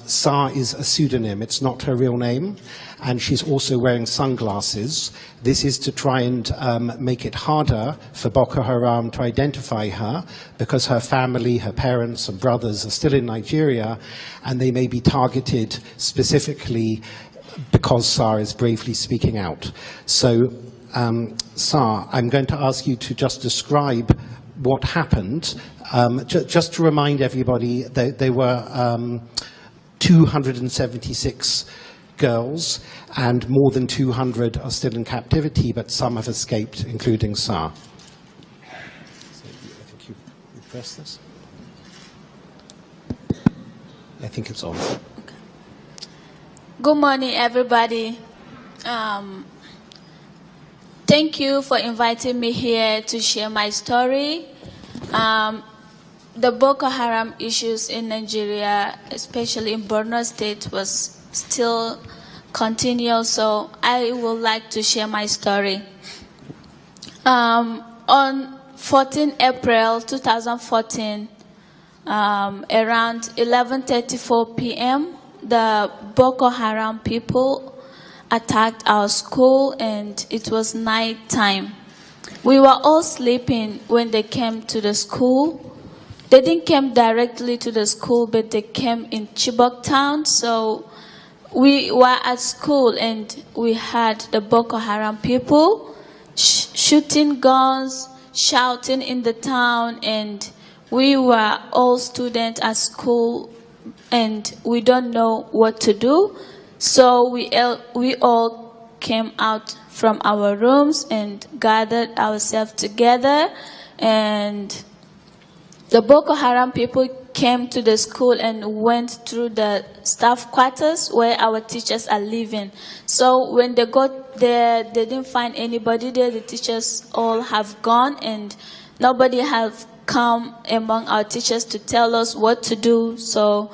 Sa is a pseudonym, it's not her real name, and she's also wearing sunglasses. This is to try and make it harder for Boko Haram to identify her, because her family, her parents and brothers are still in Nigeria, and they may be targeted specifically because Sa is bravely speaking out. So, Sa, I'm going to ask you to just describe what happened. Just to remind everybody, there were 276 girls, and more than 200 are still in captivity, but some have escaped, including Sa. So I think you press this. I think it's on. Okay. Good morning, everybody. Thank you for inviting me here to share my story. The Boko Haram issues in Nigeria, especially in Borno State, was still continuous, so I would like to share my story. On 14 April 2014, around 11:34 p.m., the Boko Haram people attacked our school, and it was night time. We were all sleeping when they came to the school. They didn't come directly to the school, but they came in Chibok town. So we were at school, and we had the Boko Haram people shooting guns, shouting in the town, and we were all students at school, and we don't know what to do. So we all came out from our rooms and gathered ourselves together, and the Boko Haram people came to the school and went through the staff quarters where our teachers are living. So when they got there, they didn't find anybody there. The teachers all have gone, and nobody have come among our teachers to tell us what to do. So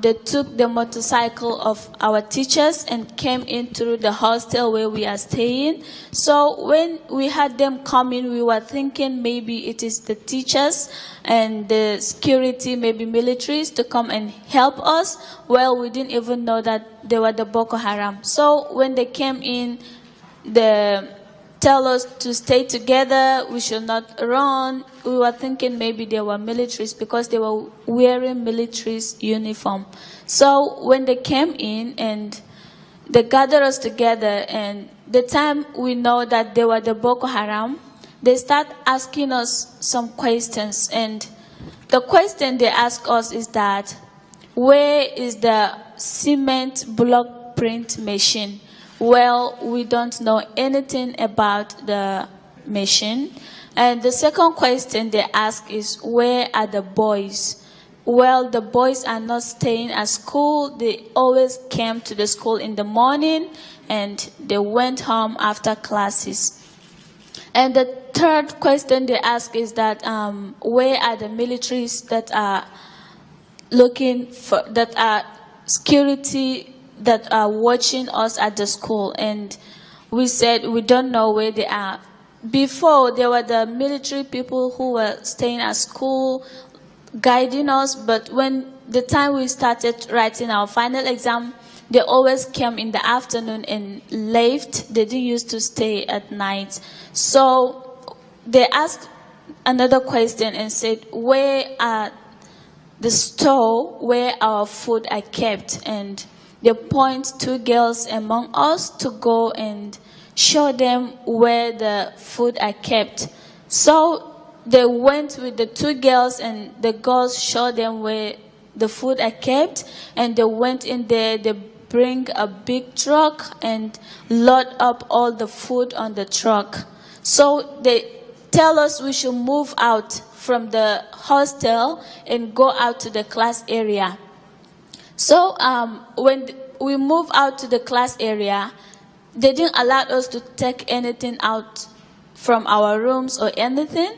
they took the motorcycle of our teachers and came in through the hostel where we are staying. So when we had them coming, we were thinking maybe it is the teachers and the security, maybe militaries, to come and help us. Well, we didn't even know that they were the Boko Haram. So when they came in, they tell us to stay together, we should not run. We were thinking maybe they were militaries because they were wearing military's uniform. So when they came in and they gathered us together, and the time we know that they were the Boko Haram, they start asking us some questions. And the question they ask us is that, where is the cement block print machine? Well, we don't know anything about the machine. And the second question they ask is, where are the boys? Well, the boys are not staying at school. They always came to the school in the morning, and they went home after classes. And the third question they ask is that, where are the militaries that are looking for, that are security, that are watching us at the school? And we said we don't know where they are. Before, there were the military people who were staying at school, guiding us, but when the time we started writing our final exam, they always came in the afternoon and left. They didn't used to stay at night. So they asked another question and said, where are the store where our food are kept? And they point two girls among us to go and show them where the food are kept. So they went with the two girls, and the girls showed them where the food are kept, and they went in there. They bring a big truck and load up all the food on the truck. So they tell us we should move out from the hostel and go out to the class area. So when we moved out to the class area, they didn't allow us to take anything out from our rooms or anything.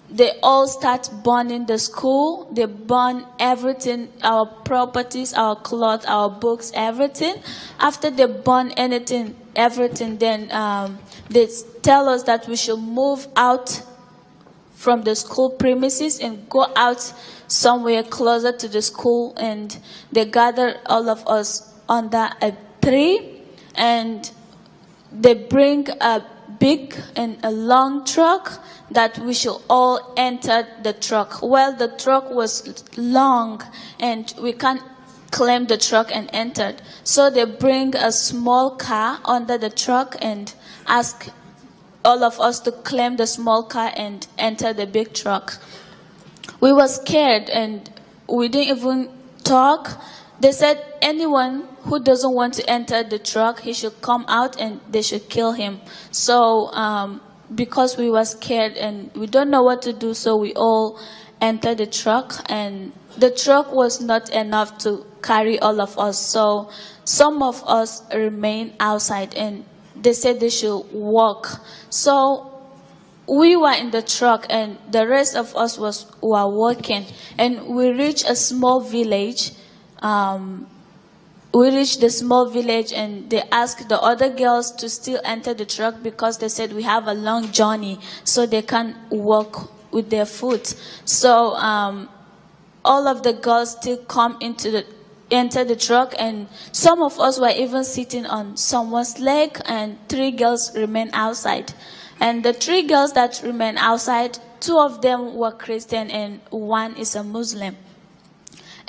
They all start burning the school. They burn everything, our properties, our clothes, our books, everything. After they burn everything, then they tell us that we should move out from the school premises and go out somewhere closer to the school, and they gathered all of us under a tree, and they bring a big and a long truck that we should all enter the truck. Well, the truck was long and we can't climb the truck and enter. So they bring a small car under the truck and ask all of us to climb the small car and enter the big truck. We were scared and we didn't even talk. They said anyone who doesn't want to enter the truck, he should come out and they should kill him. So because we were scared and we don't know what to do, so we all entered the truck, and the truck was not enough to carry all of us. So some of us remained outside and they said they should walk. So we were in the truck and the rest of us were walking, and we reached a small village. We reached the small village and they asked the other girls to still enter the truck because they said we have a long journey, so they can't walk with their foot. So all of the girls still enter the truck, and some of us were even sitting on someone's leg, and 3 girls remained outside. And the 3 girls that remained outside, 2 of them were Christian and 1 is a Muslim.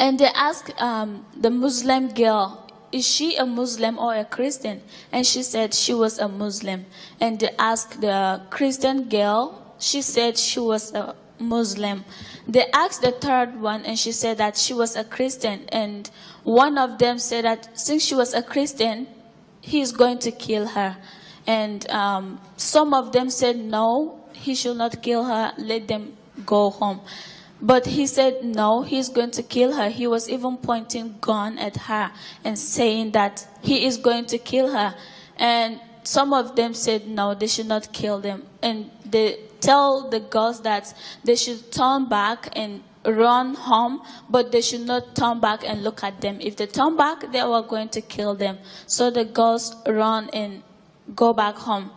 And they asked the Muslim girl, is she a Muslim or a Christian? And she said she was a Muslim. And they asked the Christian girl, she said she was a Muslim. They asked the 3rd one and she said that she was a Christian. And one of them said that since she was a Christian, he's going to kill her. And some of them said no, he should not kill her, let them go home. But he said no, he's going to kill her. He was even pointing gun at her and saying that he is going to kill her. And some of them said no, they should not kill them. And they tell the girls that they should turn back and run home, but they should not turn back and look at them. If they turn back, they were going to kill them. So the girls run and go back home.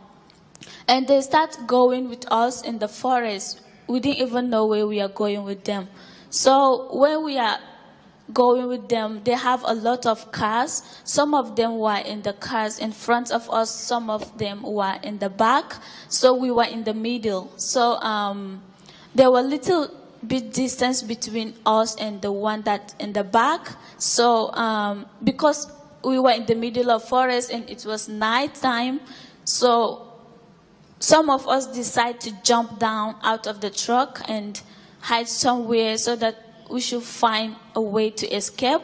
And they start going with us in the forest. We didn't even know where we are going with them. So when we are going with them, they have a lot of cars. Some of them were in the cars in front of us. Some of them were in the back. So we were in the middle. So there were little bit distance between us and the one that in the back. So because we were in the middle of forest and it was night time, so some of us decided to jump down out of the truck and hide somewhere so that we should find a way to escape.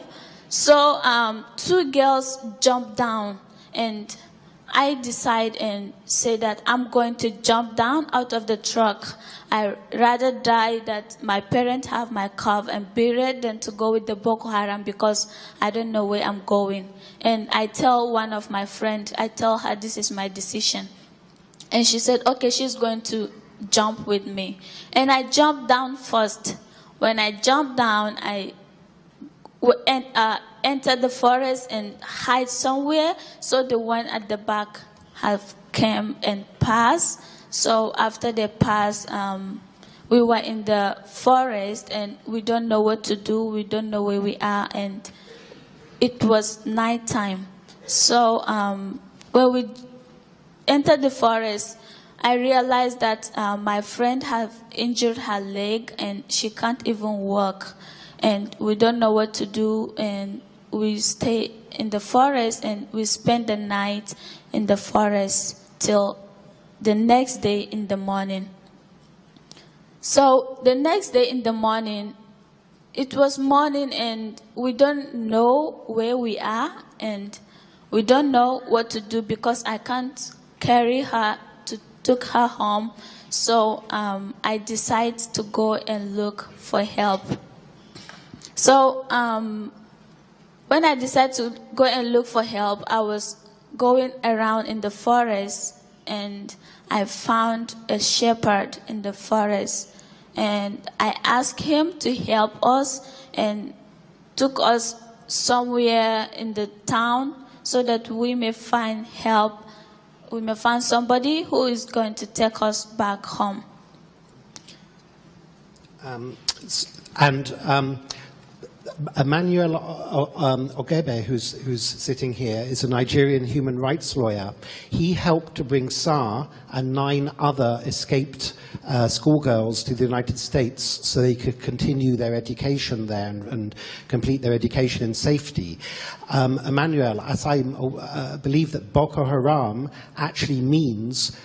So 2 girls jumped down, and I decided and said that I'm going to jump down out of the truck. I rather die that my parents have my calf and buried than to go with the Boko Haram because I don't know where I'm going. And I tell one of my friends, I tell her this is my decision. And she said, okay, she's going to jump with me. And I jumped down first. When I jumped down, I entered the forest and hide somewhere. So the one at the back have came and passed. So after they passed, we were in the forest and we don't know what to do. We don't know where we are. And it was nighttime. So when we entered the forest, I realized that my friend have injured her leg and she can't even walk, and we don't know what to do, and we stay in the forest and we spend the night in the forest till the next day in the morning. So the next day in the morning, it was morning and we don't know where we are and we don't know what to do because I can't carry her, took her home. So I decided to go and look for help. So when I decided to go and look for help, I was going around in the forest and I found a shepherd in the forest. And I asked him to help us and took us somewhere in the town so that we may find help. We may find somebody who is going to take us back home. Emmanuel Ogebe, who's sitting here, is a Nigerian human rights lawyer. He helped to bring SAR and 9 other escaped schoolgirls to the United States so they could continue their education there and complete their education in safety. Emmanuel, as I believe that Boko Haram actually means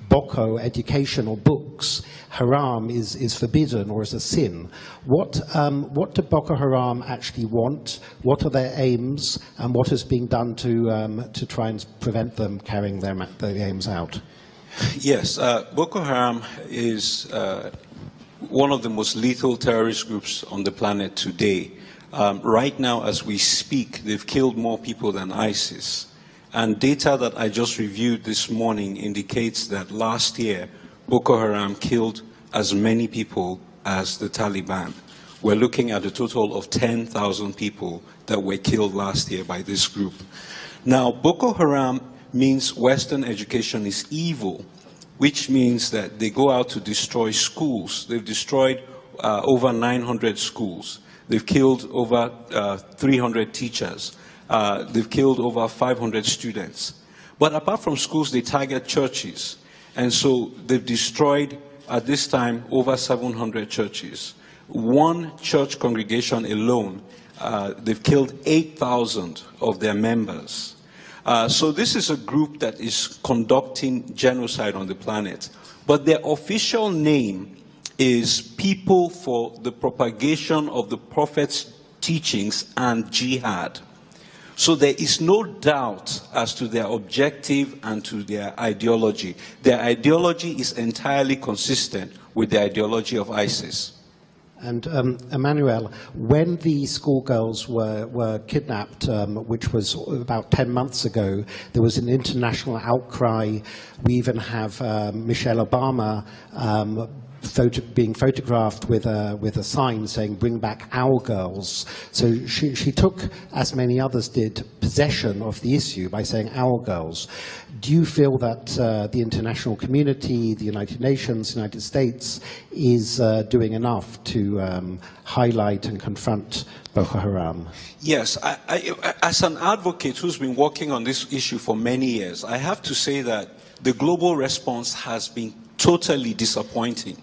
Boko, education or books. Haram is forbidden or is a sin. What do Boko Haram actually want? What are their aims, and what is being done to try and prevent them carrying their aims out? Yes, Boko Haram is one of the most lethal terrorist groups on the planet today. Right now, as we speak, they've killed more people than ISIS. And data that I just reviewed this morning indicates that last year, Boko Haram killed as many people as the Taliban. We're looking at a total of 10,000 people that were killed last year by this group. Now, Boko Haram means Western education is evil, which means that they go out to destroy schools. They've destroyed over 900 schools. They've killed over 300 teachers. They've killed over 500 students. But apart from schools, they target churches. And so they've destroyed, at this time, over 700 churches. One church congregation alone, they've killed 8,000 of their members. So this is a group that is conducting genocide on the planet. But their official name is People for the Propagation of the Prophet's Teachings and Jihad. So there is no doubt as to their objective and to their ideology. Their ideology is entirely consistent with the ideology of ISIS. And Emmanuel, when the schoolgirls were kidnapped, which was about 10 months ago, there was an international outcry. We even have Michelle Obama being photographed with a sign saying, "Bring back our girls." So she took, as many others did, possession of the issue by saying "our girls." Do you feel that the international community, the United Nations, the United States, is doing enough to highlight and confront Boko Haram? Yes, as an advocate who's been working on this issue for many years, I have to say that the global response has been totally disappointing.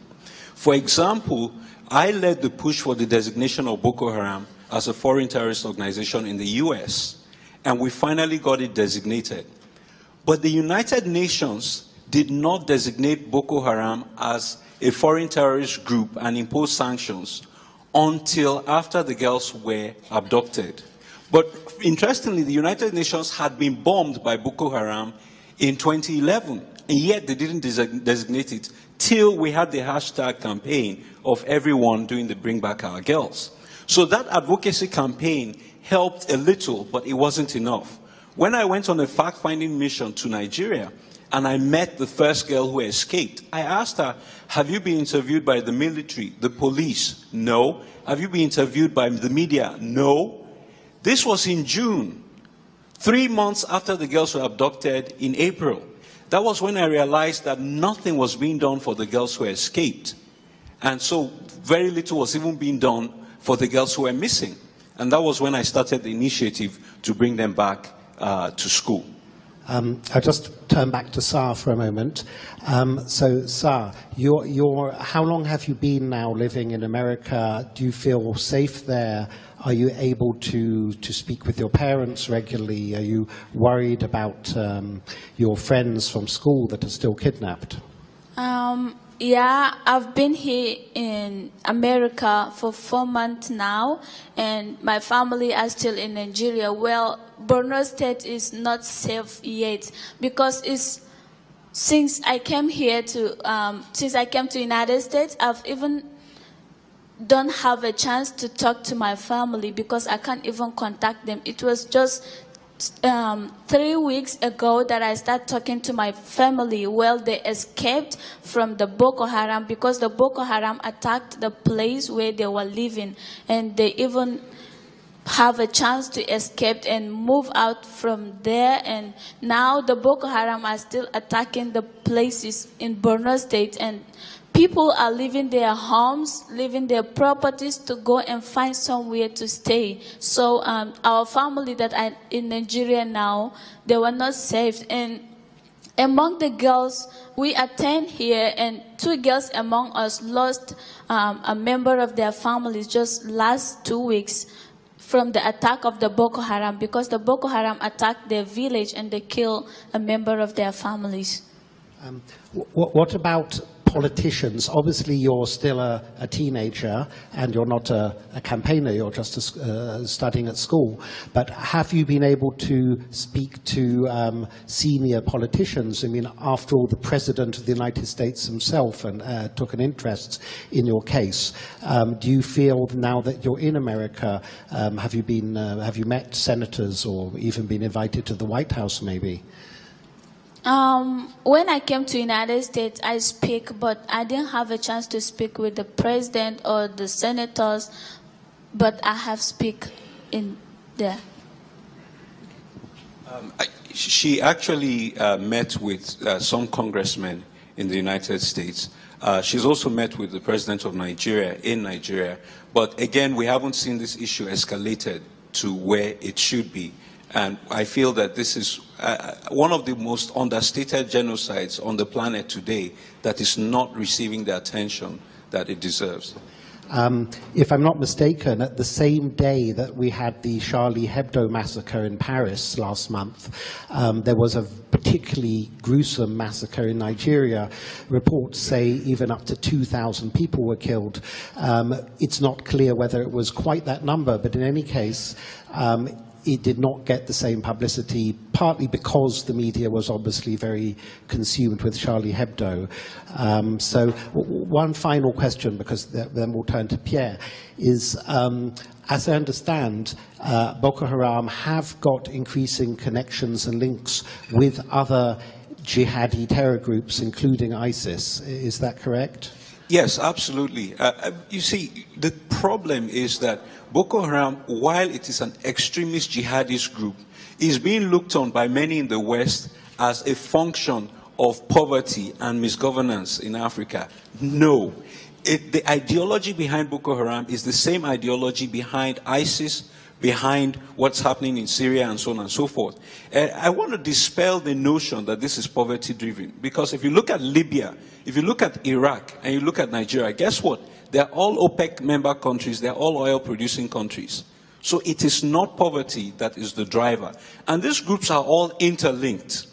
For example, I led the push for the designation of Boko Haram as a foreign terrorist organization in the US, and we finally got it designated. But the United Nations did not designate Boko Haram as a foreign terrorist group and impose sanctions until after the girls were abducted. But interestingly, the United Nations had been bombed by Boko Haram in 2011, and yet they didn't designate it till we had the hashtag campaign of everyone doing the Bring Back Our Girls. So that advocacy campaign helped a little, but it wasn't enough. When I went on a fact-finding mission to Nigeria, and I met the first girl who escaped, I asked her, "Have you been interviewed by the military, the police?" "No." "Have you been interviewed by the media?" "No." This was in June, 3 months after the girls were abducted in April. That was when I realized that nothing was being done for the girls who escaped. And so very little was even being done for the girls who were missing. And that was when I started the initiative to bring them back to school. I'll just turn back to Sar for a moment. So Sar, how long have you been now living in America? Do you feel safe there? Are you able to speak with your parents regularly? Are you worried about your friends from school that are still kidnapped? Yeah, I've been here in America for 4 months now, and my family are still in Nigeria. Well, Borno State is not safe yet because since I came to United States, I've even don't have a chance to talk to my family because I can't even contact them. It was just 3 weeks ago that I started talking to my family. Well, they escaped from the Boko Haram because the Boko Haram attacked the place where they were living, and they even have a chance to escape and move out from there. And now the Boko Haram are still attacking the places in Borno State, and people are leaving their homes, leaving their properties to go and find somewhere to stay. So our family that are in Nigeria now, they were not safe. And among the girls, we are 10 here, and 2 girls among us lost a member of their families just last 2 weeks from the attack of the Boko Haram, because the Boko Haram attacked their village and they killed a member of their families. What about politicians? Obviously, you're still a teenager and you're not a campaigner, you're just studying at school. But have you been able to speak to senior politicians? I mean, after all, the President of the United States himself took an interest in your case. Do you feel now that you're in America, have you met senators or even been invited to the White House maybe? When I came to the United States, I speak, but I didn't have a chance to speak with the president or the senators, but I have speak in there. She actually met with some congressmen in the United States. She's also met with the president of Nigeria in Nigeria. But again, we haven't seen this issue escalated to where it should be. And I feel that this is one of the most understated genocides on the planet today that is not receiving the attention that it deserves. If I'm not mistaken, at the same day that we had the Charlie Hebdo massacre in Paris last month, there was a particularly gruesome massacre in Nigeria. Reports say even up to 2,000 people were killed. It's not clear whether it was quite that number, but in any case, it did not get the same publicity, partly because the media was obviously very consumed with Charlie Hebdo. So one final question, because then we'll turn to Pierre, is, as I understand, Boko Haram have got increasing connections and links with other jihadi terror groups, including ISIS. Is that correct? Yes, absolutely. You see, the problem is that Boko Haram, while it is an extremist jihadist group, is being looked on by many in the West as a function of poverty and misgovernance in Africa. No. The ideology behind Boko Haram is the same ideology behind ISIS, behind what's happening in Syria and so on and so forth. I want to dispel the notion that this is poverty-driven, because if you look at Libya, if you look at Iraq, and you look at Nigeria, guess what? They're all OPEC member countries, they're all oil-producing countries. So it is not poverty that is the driver. And these groups are all interlinked.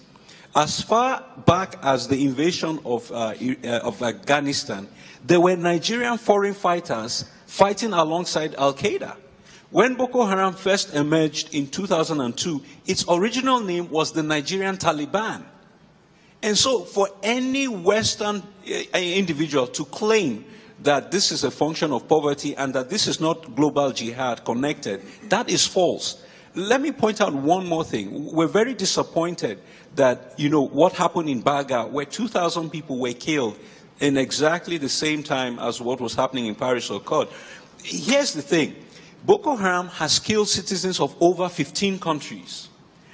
As far back as the invasion of Afghanistan, there were Nigerian foreign fighters fighting alongside Al-Qaeda. When Boko Haram first emerged in 2002, its original name was the Nigerian Taliban. And so for any Western individual to claim that this is a function of poverty and that this is not global jihad connected, that is false. Let me point out one more thing. We're very disappointed that, what happened in Baga, where 2,000 people were killed in exactly the same time as what was happening in Paris occurred. Here's the thing. Boko Haram has killed citizens of over 15 countries.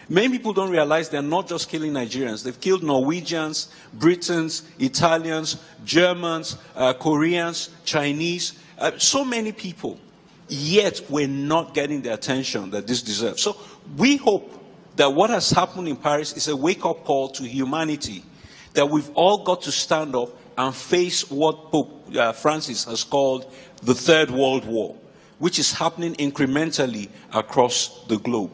Many people don't realize they're not just killing Nigerians. They've killed Norwegians, Britons, Italians, Germans, Koreans, Chinese, so many people. Yet we're not getting the attention that this deserves. So we hope that what has happened in Paris is a wake-up call to humanity, that we've all got to stand up and face what Pope Francis has called the Third World War, which is happening incrementally across the globe.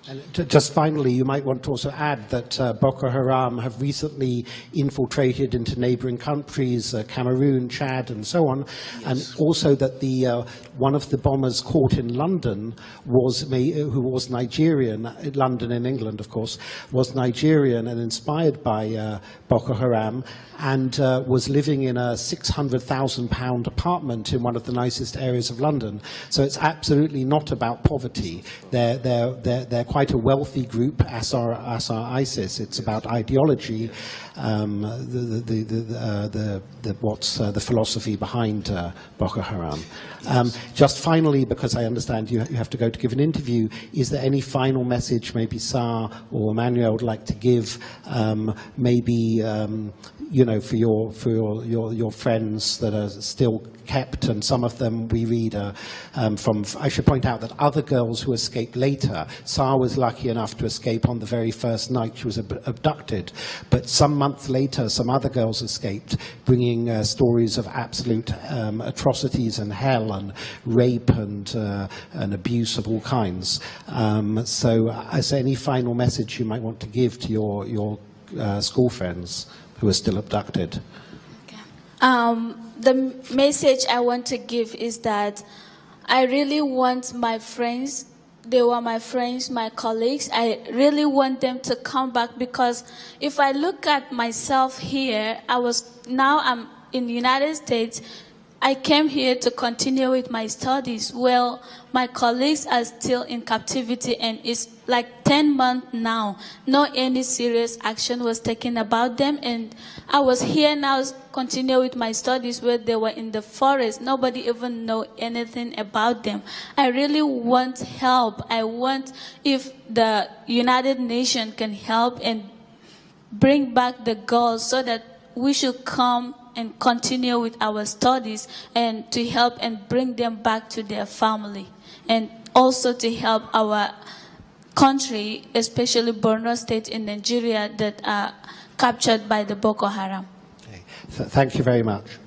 And just finally, you might want to also add that Boko Haram have recently infiltrated into neighboring countries, Cameroon, Chad, and so on, yes. And also that one of the bombers caught in London who was Nigerian, London in England, of course, was Nigerian and inspired by Boko Haram, and was living in a £600,000 apartment in one of the nicest areas of London. So it's absolutely not about poverty. They're quite a wealthy group, Asar ISIS. It's about ideology, what's the philosophy behind Boko Haram. Just finally, because I understand you have to go to give an interview, is there any final message maybe Sar or Manuel would like to give, maybe you know, for your friends that are still kept, and some of them we read from, I should point out that other girls who escaped later, Sar was lucky enough to escape on the very first night she was abducted, but some months later some other girls escaped, bringing stories of absolute atrocities and hell and rape and abuse of all kinds. So is there any final message you might want to give to your school friends who are still abducted? The message I want to give is that I really want my friends, they were my friends, my colleagues, I really want them to come back, because if I look at myself here, now I'm in the United States, I came here to continue with my studies. Well, my colleagues are still in captivity, and it's like 10 months now. No any serious action was taken about them, and I was here now continue with my studies where they were in the forest. Nobody even know anything about them. I really want help. I want if the United Nations can help and bring back the girls so that we should come and continue with our studies, and to help and bring them back to their family, and also to help our country, especially Borno State in Nigeria, that are captured by the Boko Haram. Okay. Thank you very much.